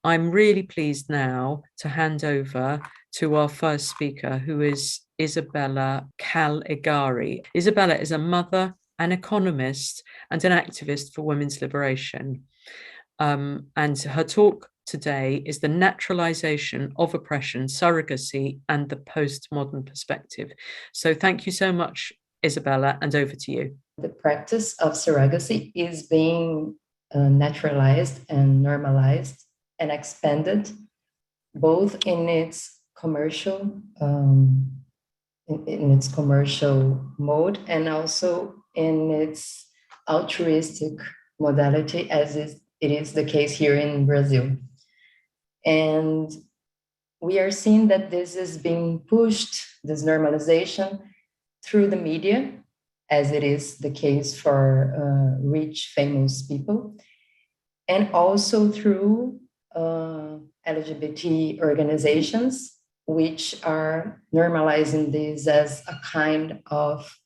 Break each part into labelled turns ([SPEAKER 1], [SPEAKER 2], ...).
[SPEAKER 1] I'm really pleased now to hand over to our first speaker, who is Isabela Callegari. Isabela is a mother, an economist, and an activist for women's liberation. And her talk today is the naturalization of oppression, surrogacy, and the postmodern perspective. So thank you so much, Isabela, and over to you.
[SPEAKER 2] The practice of surrogacy is being naturalized and normalized and expanded, both in its commercial in its commercial mode and also in its altruistic modality, as it is the case here in Brazil. And we are seeing that this is being pushed, this normalization, through the media, as it is the case for rich, famous people, and also through LGBT organizations, which are normalizing this as a kind of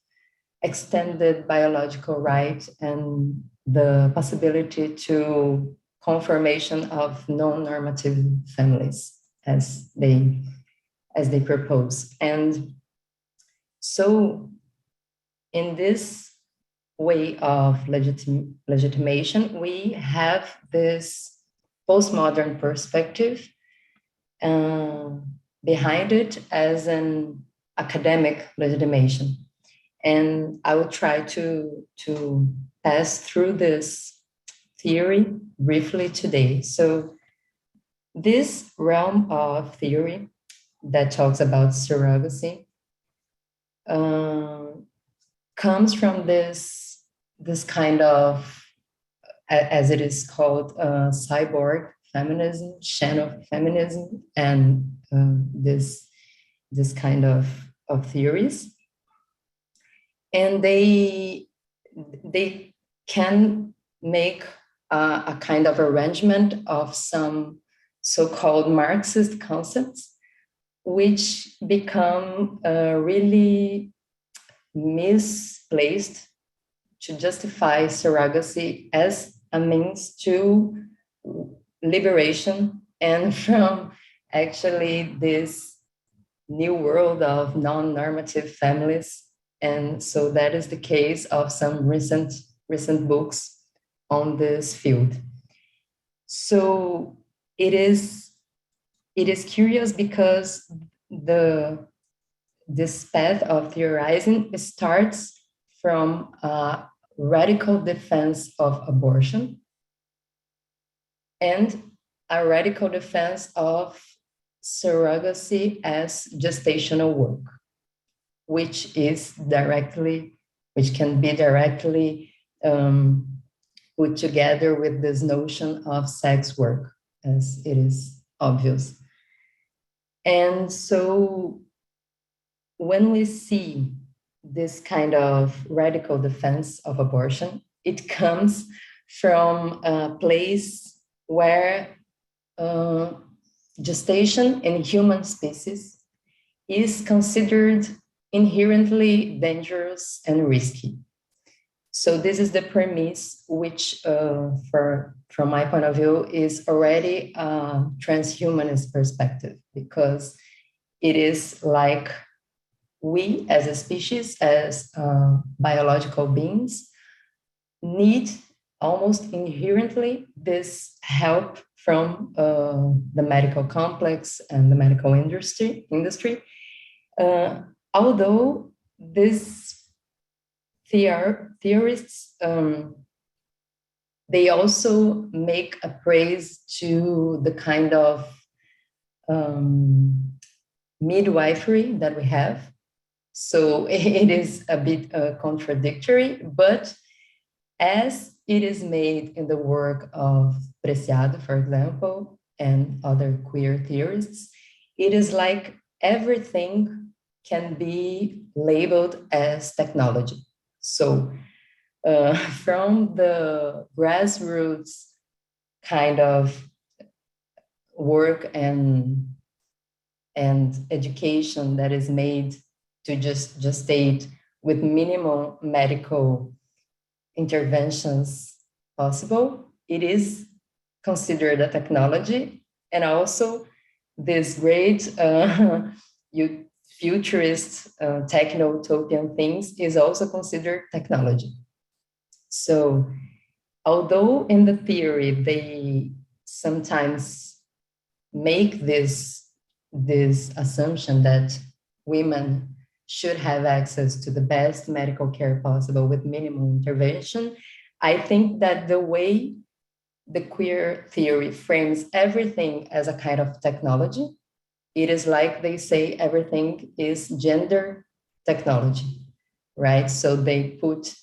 [SPEAKER 2] extended biological right and the possibility to conformation of non-normative families as they propose. And so in this way of legitimation, we have this postmodern perspective behind it as an academic legitimation. And I will try to pass through this theory briefly today. So this realm of theory that talks about surrogacy comes from this kind of, as it is called, cyborg feminism, shadow feminism, and this kind of theories. And they can make a kind of arrangement of some so-called Marxist concepts, which become really misplaced to justify surrogacy as a means to liberation and from actually this new world of non-normative families. And so that is the case of some recent books on this field. So it is curious because this path of theorizing starts from a radical defense of abortion and a radical defense of surrogacy as gestational work, which can be directly put together with this notion of sex work, as it is obvious. And so when we see this kind of radical defense of abortion, it comes from a place where gestation in human species is considered inherently dangerous and risky. So this is the premise, which from my point of view is already a transhumanist perspective, because it is like we as a species, as biological beings, need almost inherently this help from the medical complex and the medical industry. Although these theorists, they also make a praise to the kind of midwifery that we have. So it is a bit contradictory, but as it is made in the work of Preciado, for example, and other queer theorists, it is like everything can be labeled as technology. So from the grassroots kind of work and education that is made to just gestate with minimal medical interventions possible, it is considered a technology And also this great futurist techno-utopian things is also considered technology. So although in the theory they sometimes make this assumption that women should have access to the best medical care possible with minimal intervention, I think that the way the queer theory frames everything as a kind of technology, it is like they say everything is gender technology, right? So they put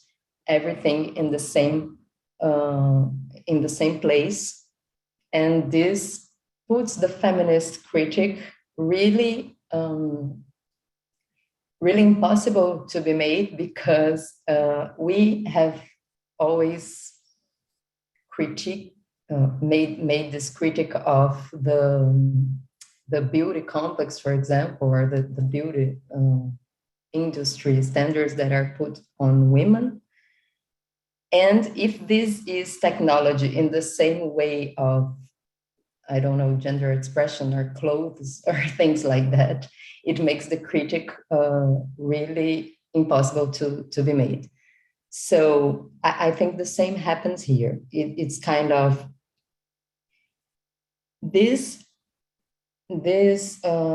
[SPEAKER 2] everything in the same place, and this puts the feminist critic really really impossible to be made, because we have always made this critic of the beauty complex, for example, or the beauty industry standards that are put on women. And if this is technology in the same way of, I don't know, gender expression or clothes or things like that, it makes the critic really impossible to be made. So I think the same happens here. It's kind of this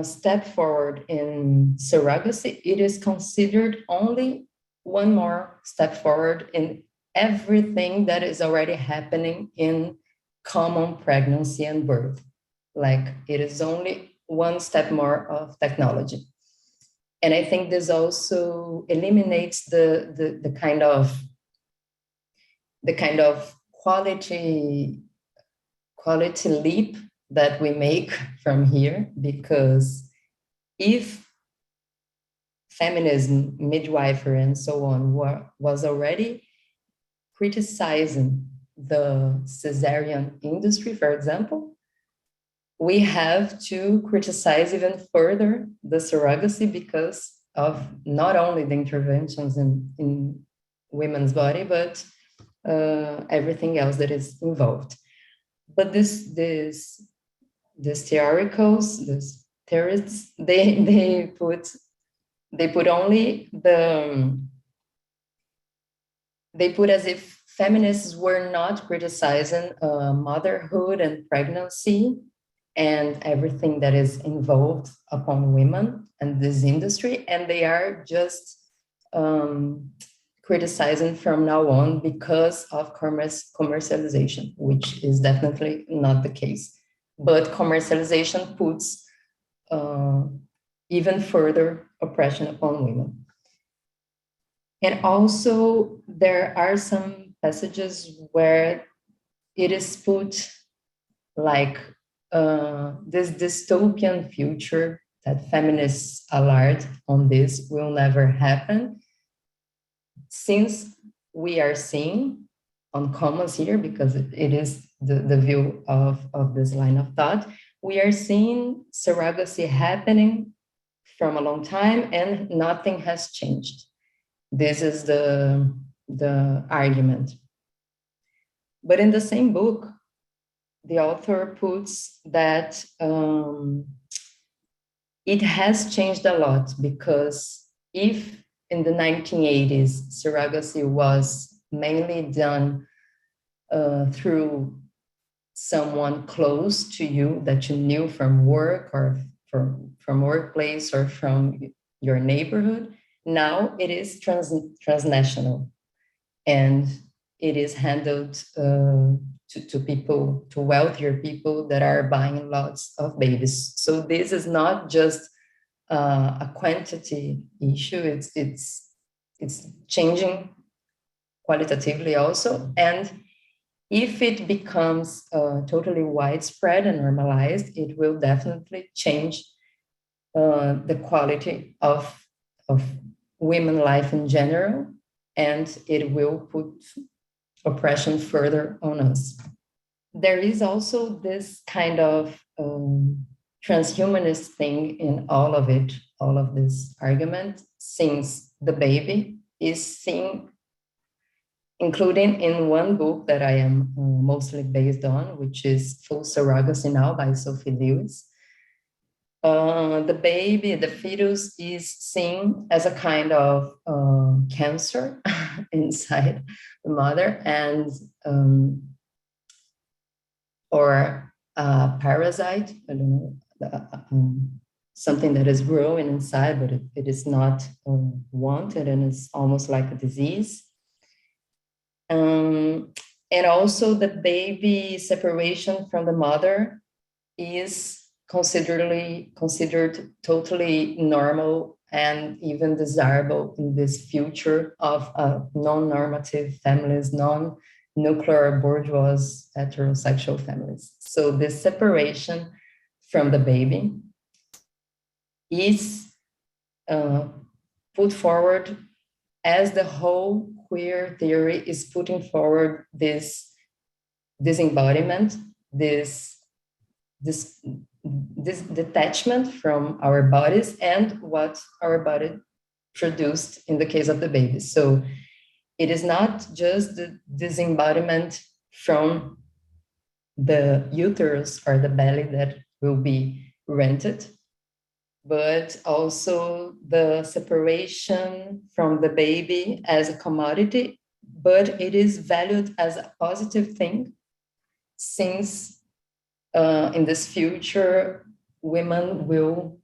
[SPEAKER 2] step forward in surrogacy. It is considered only one more step forward in everything that is already happening in common pregnancy and birth. Like, it is only one step more of technology. And I think this also eliminates the kind of quality leap that we make from here, because if feminism, midwifery, and so on was already criticizing the cesarean industry, for example, we have to criticize even further the surrogacy, because of not only the interventions in women's body, but everything else that is involved. But these theorists, they put only they put as if feminists were not criticizing motherhood and pregnancy and everything that is involved upon women and this industry, and they are just criticizing from now on because of commercialization, which is definitely not the case. But commercialization puts even further oppression upon women. And also, there are some passages where it is put like this dystopian future that feminists alert on this will never happen, since we are seeing on commons here, because it is the view of this line of thought, we are seeing surrogacy happening from a long time and nothing has changed. This is the argument. But in the same book, the author puts that it has changed a lot, because if in the 1980s, surrogacy was mainly done through someone close to you that you knew from work or from workplace or from your neighborhood. Now it is transnational, and it is handled to people, to wealthier people that are buying lots of babies. So this is not just a quantity issue, it's changing qualitatively also. And if it becomes totally widespread and normalized, it will definitely change the quality of women's life in general, and it will put oppression further on us. There is also this kind of transhumanist thing in all of it, all of this argument, since the baby is seen including in one book that I am mostly based on, which is Full Surrogacy Now by Sophie Lewis. The baby, the fetus, is seen as a kind of cancer inside the mother, and or a parasite. I don't know, something that is growing inside, but it is not wanted, and it's almost like a disease. And also, the baby separation from the mother is considered totally normal and even desirable in this future of non-normative families, non-nuclear bourgeois heterosexual families. So this separation from the baby is put forward as the whole queer theory is putting forward this embodiment, this detachment from our bodies and what our body produced in the case of the baby. So it is not just the disembodiment from the uterus or the belly that will be rented, but also the separation from the baby as a commodity, but it is valued as a positive thing, since in this future, women will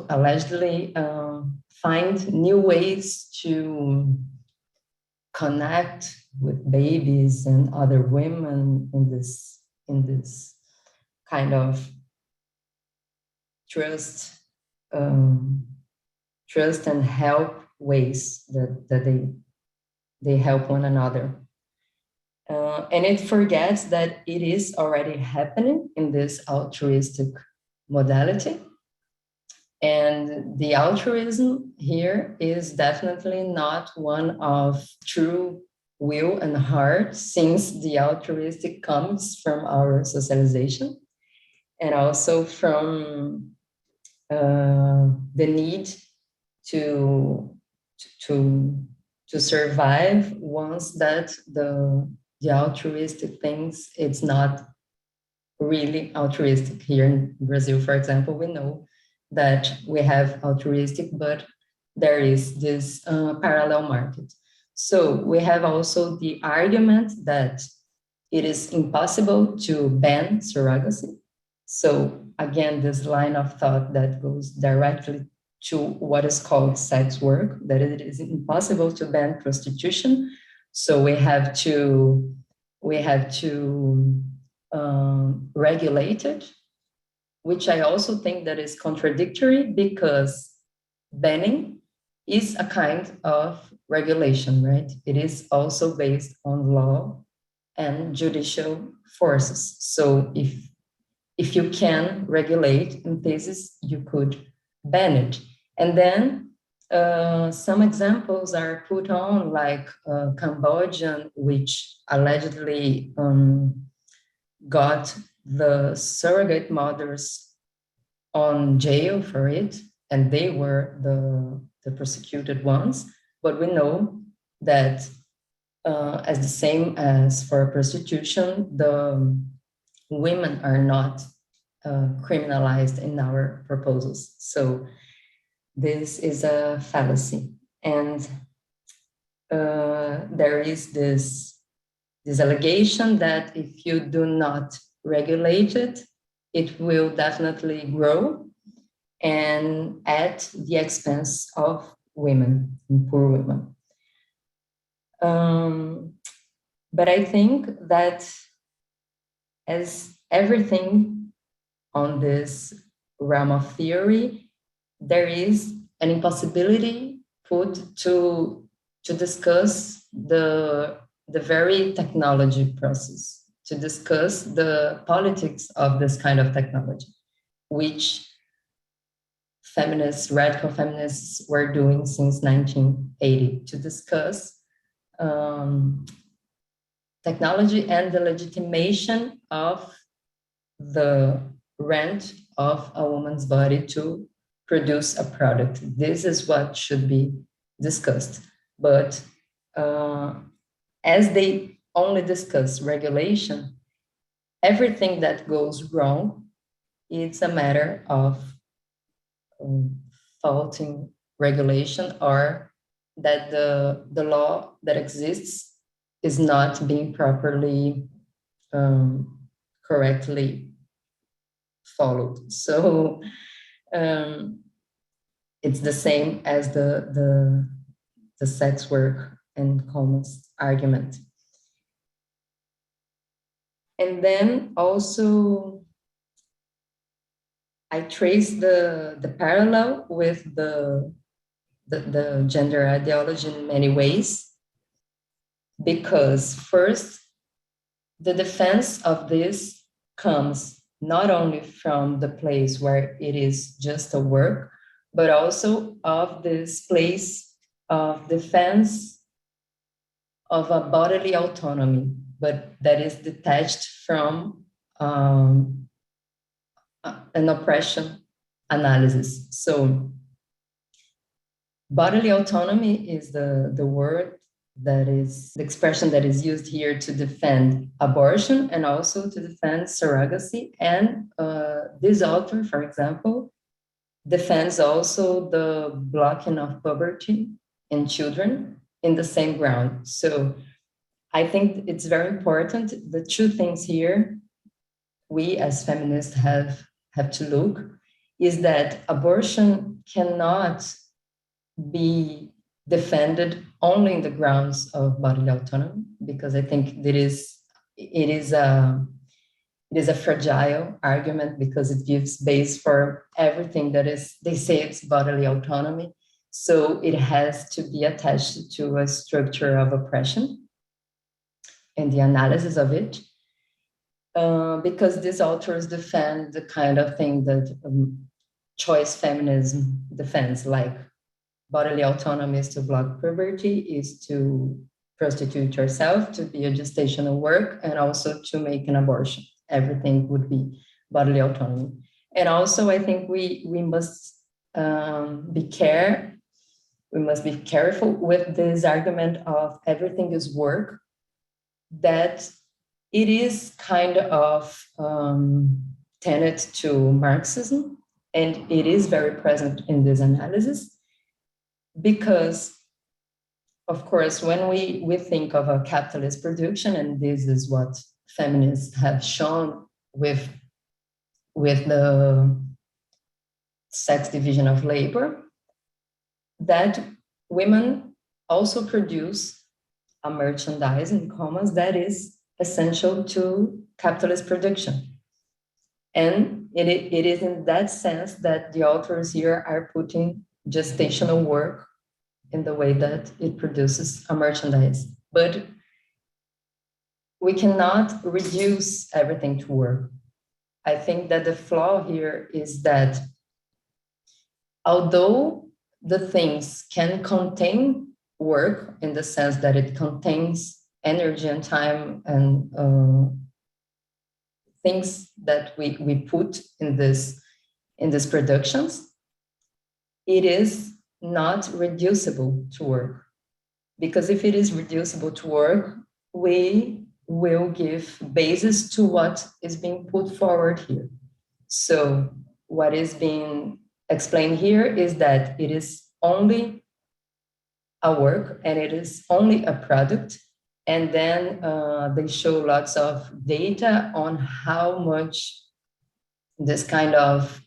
[SPEAKER 2] allegedly find new ways to connect with babies and other women in this kind of trust and help ways that they help one another. And it forgets that it is already happening in this altruistic modality. And the altruism here is definitely not one of true will and heart, since the altruistic comes from our socialization and also from the need to survive once that the altruistic things, it's not really altruistic. Here in Brazil, for example, we know that we have altruistic, but there is this parallel market. So we have also the argument that it is impossible to ban surrogacy. So again, this line of thought that goes directly to what is called sex work, that it is impossible to ban prostitution. So we have to regulate it, which I also think that is contradictory, because banning is a kind of regulation, right? It is also based on law and judicial forces. So if you can regulate in thesis, you could ban it. And then some examples are put on, like Cambodian, which allegedly got the surrogate mothers on jail for it, and they were the persecuted ones. But we know that as the same as for prostitution, the women are not criminalized in our proposals. So this is a fallacy. And there is this allegation that if you do not regulate it, it will definitely grow, and at the expense of women, and poor women. But I think that as everything on this realm of theory, there is an impossibility put to discuss the very technology process, to discuss the politics of this kind of technology, which radical feminists were doing since 1980, to discuss technology and the legitimation of the rent of a woman's body to produce a product. This is what should be discussed. But as they only discuss regulation, everything that goes wrong, it's a matter of faulting regulation, or that the law that exists is not being properly, correctly followed. So it's the same as the sex work and commerce argument. And then also I trace the parallel with the gender ideology in many ways, because first, the defense of this comes not only from the place where it is just a work, but also of this place of defense of a bodily autonomy, but that is detached from an oppression analysis. So bodily autonomy is the word that is the expression that is used here to defend abortion and also to defend surrogacy. And this author, for example, defends also the blocking of puberty in children in the same ground. So I think it's very important. The two things here we as feminists have to look is that abortion cannot be defended only in the grounds of bodily autonomy, because I think it is a fragile argument, because it gives base for everything that is, they say it's bodily autonomy. So it has to be attached to a structure of oppression and the analysis of it. Because these authors defend the kind of thing that choice feminism defends, like bodily autonomy is to block puberty, is to prostitute yourself, to be a gestational work, and also to make an abortion. Everything would be bodily autonomy. And also, I think we must be careful with this argument of everything is work, that it is kind of tenet to Marxism, and it is very present in this analysis. Because, of course, when we think of a capitalist production, and this is what feminists have shown with the sex division of labor, that women also produce a merchandise, in commas, that is essential to capitalist production. And it is in that sense that the authors here are putting gestational work in the way that it produces a merchandise. But we cannot reduce everything to work. I think that the flaw here is that although the things can contain work in the sense that it contains energy and time and things that we put in these productions, it is not reducible to work. Because if it is reducible to work, we will give basis to what is being put forward here. So what is being explained here is that it is only a work and it is only a product. And then they show lots of data on how much this kind of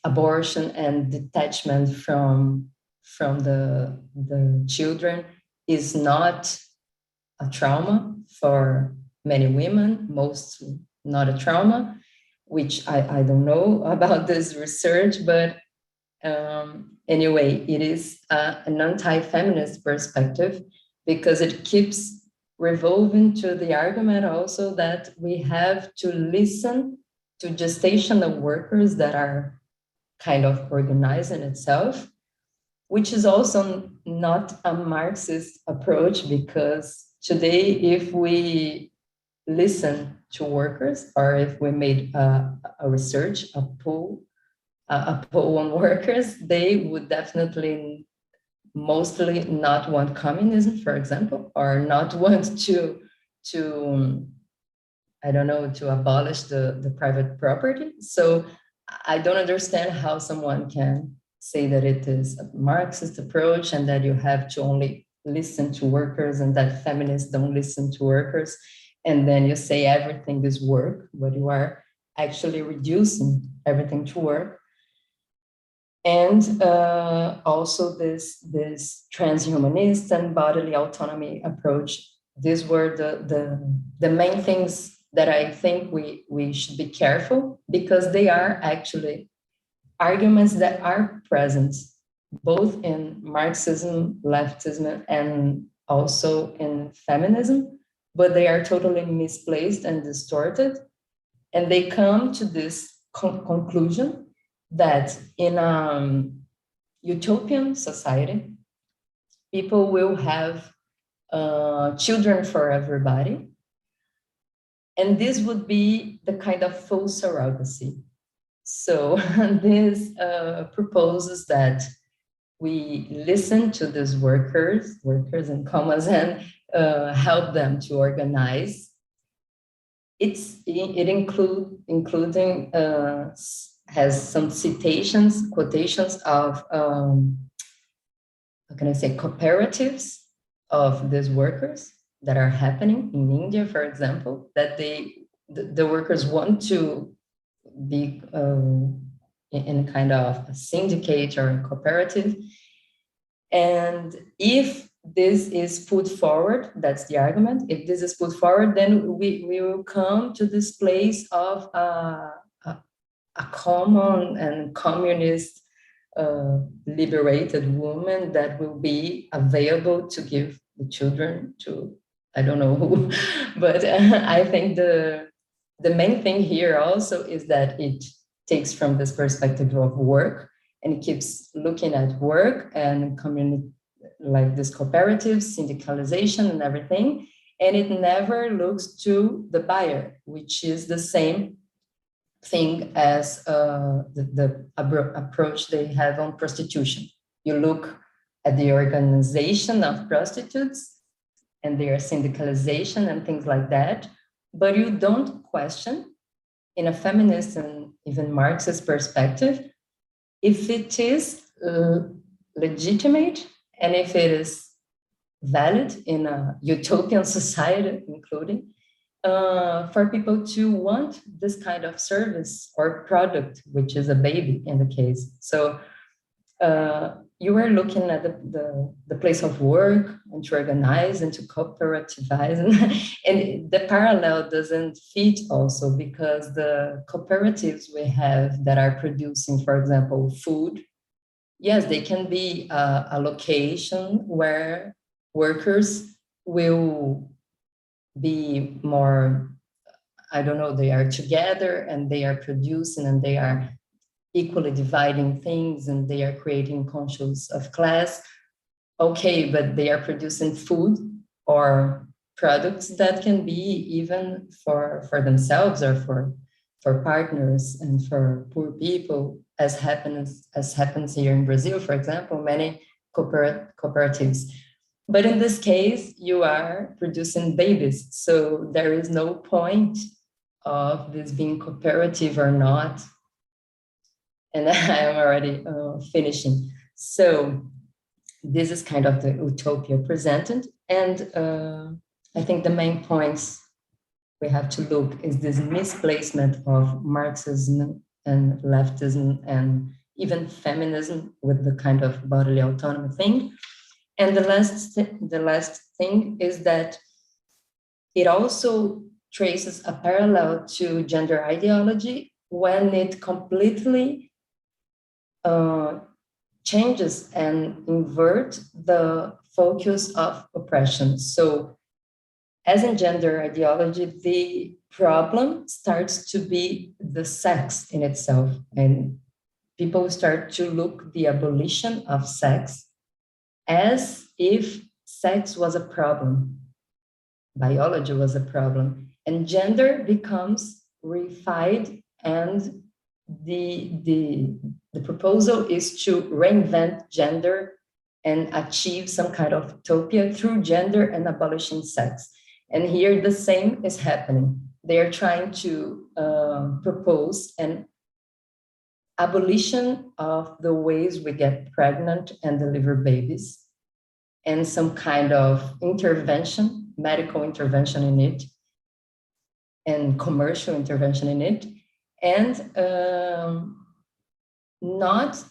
[SPEAKER 2] abortion and detachment from the children is not a trauma for many women, most not a trauma, which I don't know about this research, but anyway, it is an anti-feminist perspective, because it keeps revolving to the argument also that we have to listen to gestational workers that are kind of organized in itself, which is also not a Marxist approach, because today, if we listen to workers, or if we made a research, a poll on workers, they would definitely mostly not want communism, for example, or not want to I don't know, to abolish the private property. So I don't understand how someone can say that it is a Marxist approach and that you have to only listen to workers and that feminists don't listen to workers. And then you say everything is work, but you are actually reducing everything to work. And also this transhumanist and bodily autonomy approach. These were the main things that I think we should be careful, because they are actually arguments that are present both in Marxism, leftism, and also in feminism, but they are totally misplaced and distorted. And they come to this conclusion that in a utopian society, people will have children for everybody. And this would be the kind of full surrogacy. So this proposes that we listen to these workers in commas, and help them to organize. It including has some quotations of how can I say, cooperatives of these workers that are happening in India, for example, that the workers want to be in kind of a syndicate or a cooperative. And if this is put forward, that's the argument, if this is put forward, then we will come to this place of a common and communist liberated woman that will be available to give the children to, I don't know who, but I think the main thing here also is that it takes from this perspective of work, and it keeps looking at work and community, like this cooperative, syndicalization and everything, and it never looks to the buyer, which is the same thing as the approach they have on prostitution. You look at the organization of prostitutes and their syndicalization and things like that, but you don't question, in a feminist and even Marxist perspective, if it is legitimate and if it is valid in a utopian society, including, for people to want this kind of service or product, which is a baby in the case. So you are looking at the place of work and to organize and to cooperativize. And the parallel doesn't fit also, because the cooperatives we have that are producing, for example, food, yes, they can be a location where workers will be more, I don't know, they are together and they are producing and they are equally dividing things and they are creating conscience of class. Okay, but they are producing food or products that can be even for themselves or for partners and for poor people, as happens here in Brazil, for example, many cooperatives. But in this case, you are producing babies, so there is no point of this being cooperative or not. And I am already finishing. So this is kind of the utopia presented. And I think the main points we have to look is this misplacement of Marxism and leftism and even feminism with the kind of bodily autonomy thing. And the last thing is that it also traces a parallel to gender ideology when it completely changes and invert the focus of oppression. So as in gender ideology, the problem starts to be the sex in itself. And people start to look the abolition of sex as if sex was a problem, biology was a problem, and gender becomes reified, and the proposal is to reinvent gender and achieve some kind of utopia through gender and abolishing sex. And here the same is happening. They are trying to propose an abolition of the ways we get pregnant and deliver babies, and some kind of intervention, medical intervention in it, and commercial intervention in it, and not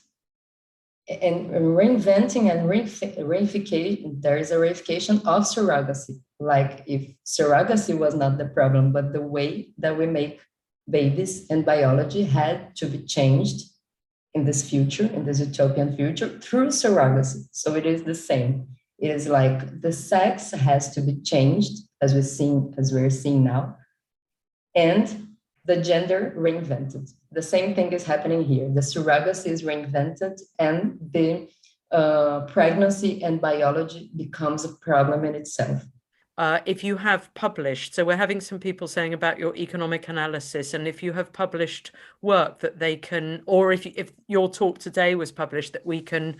[SPEAKER 2] and reinventing and reification. There is a reification of surrogacy. Like if surrogacy was not the problem, but the way that we make babies and biology had to be changed in this future, in this utopian future, through surrogacy. So it is the same. It is like the sex has to be changed, as we're seeing now, and the gender reinvented. The same thing is happening here. The surrogacy is reinvented, and the pregnancy and biology becomes a problem in itself.
[SPEAKER 1] If you have published, so we're having some people saying about your economic analysis, and if you have published work that they can, or if your talk today was published, that we can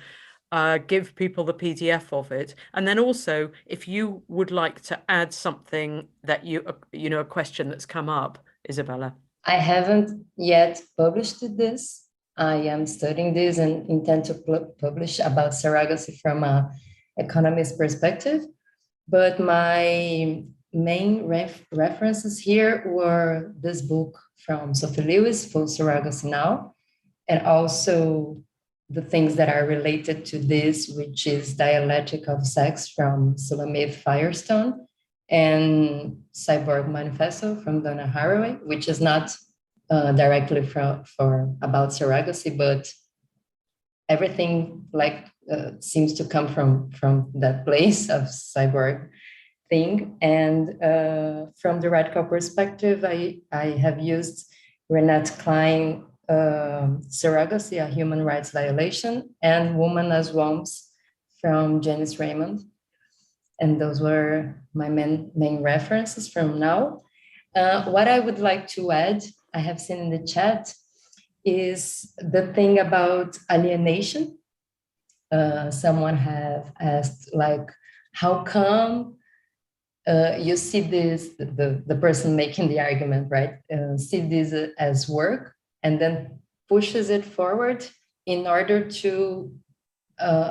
[SPEAKER 1] give people the PDF of it. And then also, if you would like to add something that a question that's come up, Isabela.
[SPEAKER 2] I haven't yet published this. I am studying this and intend to publish about surrogacy from an economist perspective. But my main references here were this book from Sophie Lewis, Full Surrogacy Now, and also the things that are related to this, which is Dialectic of Sex from Sulamith Firestone, and Cyborg Manifesto from Donna Haraway, which is not directly for about surrogacy, but everything seems to come from that place of cyborg thing. And from the radical perspective, I have used Renate Klein, Surrogacy, a Human Rights Violation, and Woman as Wombs from Janice Raymond. And those were my main references from now. What I would like to add, I have seen in the chat, is the thing about alienation. Someone have asked, like, how come you see this, the person making the argument, right? See this as work and then pushes it forward in order to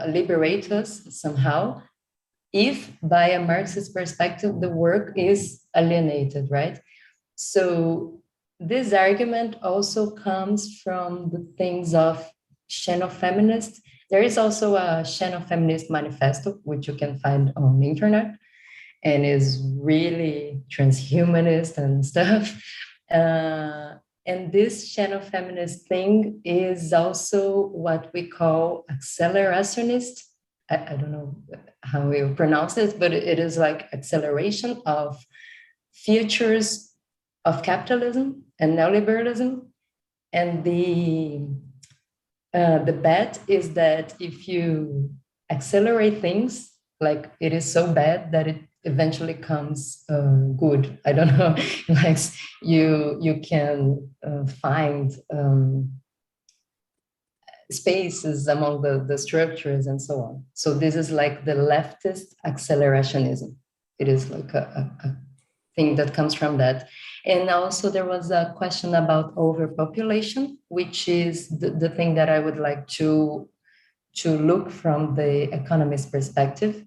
[SPEAKER 2] liberate us somehow, if by a Marxist perspective, the work is alienated, right? So this argument also comes from the things of xenofeminist. There is also a xenofeminist manifesto, which you can find on the internet, and is really transhumanist and stuff. And this xenofeminist thing is also what we call accelerationist. I don't know how you pronounce it, but it is like acceleration of futures of capitalism and neoliberalism. And the bet is that if you accelerate things, like, it is so bad that it eventually comes good. I don't know, like you can find spaces among the structures and so on. So this is like the leftist accelerationism. It is like a thing that comes from that. And also there was a question about overpopulation, which is the thing that I would like to look from the economist perspective.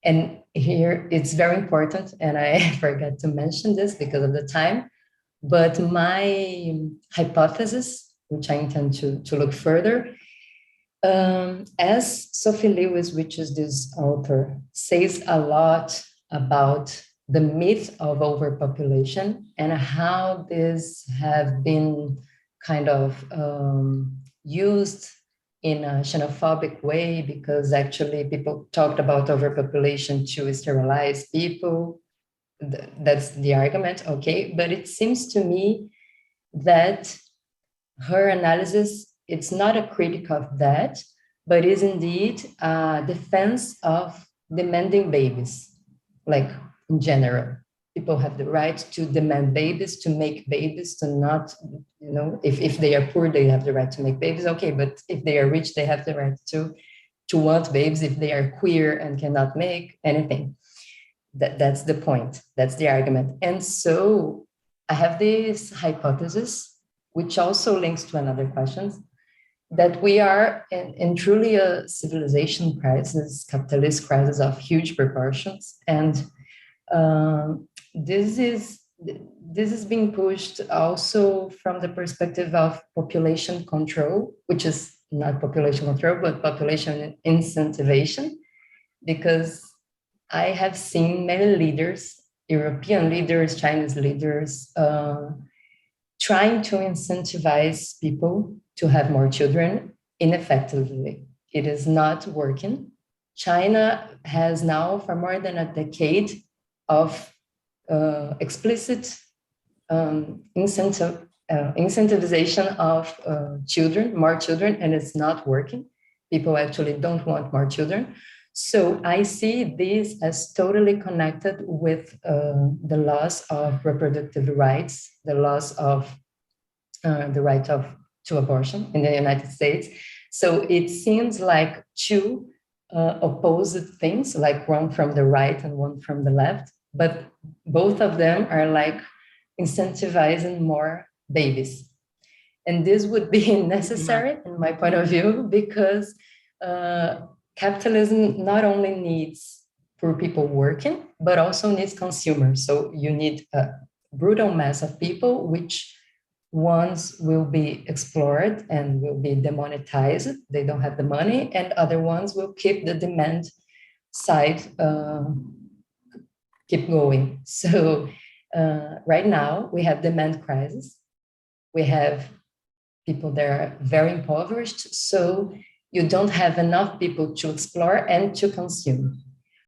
[SPEAKER 2] And here it's very important, and I forgot to mention this because of the time, but my hypothesis, which I intend to look further, as Sophie Lewis, which is this author, says a lot about the myth of overpopulation and how this have been kind of used in a xenophobic way, because actually people talked about overpopulation to sterilize people. That's the argument, okay? But it seems to me that her analysis, it's not a critic of that, but is indeed a defense of demanding babies. Like, in general, people have the right to demand babies, to make babies, to not, if they are poor, they have the right to make babies, okay, but if they are rich, they have the right to to want babies if they are queer and cannot make anything. That's the point. That's the argument. And so I have this hypothesis, which also links to another question, that we are in truly a civilization crisis, capitalist crisis of huge proportions. And this is being pushed also from the perspective of population control, which is not population control, but population incentivation, because I have seen many leaders, European leaders, Chinese leaders, trying to incentivize people to have more children ineffectively. It is not working. China has now, for more than a decade, of explicit incentivization of children, more children, and it's not working. People actually don't want more children. So I see this as totally connected with the loss of reproductive rights, the loss of the right to abortion in the United States. So it seems like two opposite things, like one from the right and one from the left, but both of them are like incentivizing more babies. And this would be necessary, in my point of view, because capitalism not only needs poor people working, but also needs consumers. So you need a brutal mass of people, which ones will be explored and will be demonetized. They don't have the money, and other ones will keep the demand side, keep going. So right now we have demand crisis. We have people that are very impoverished. So you don't have enough people to explore and to consume.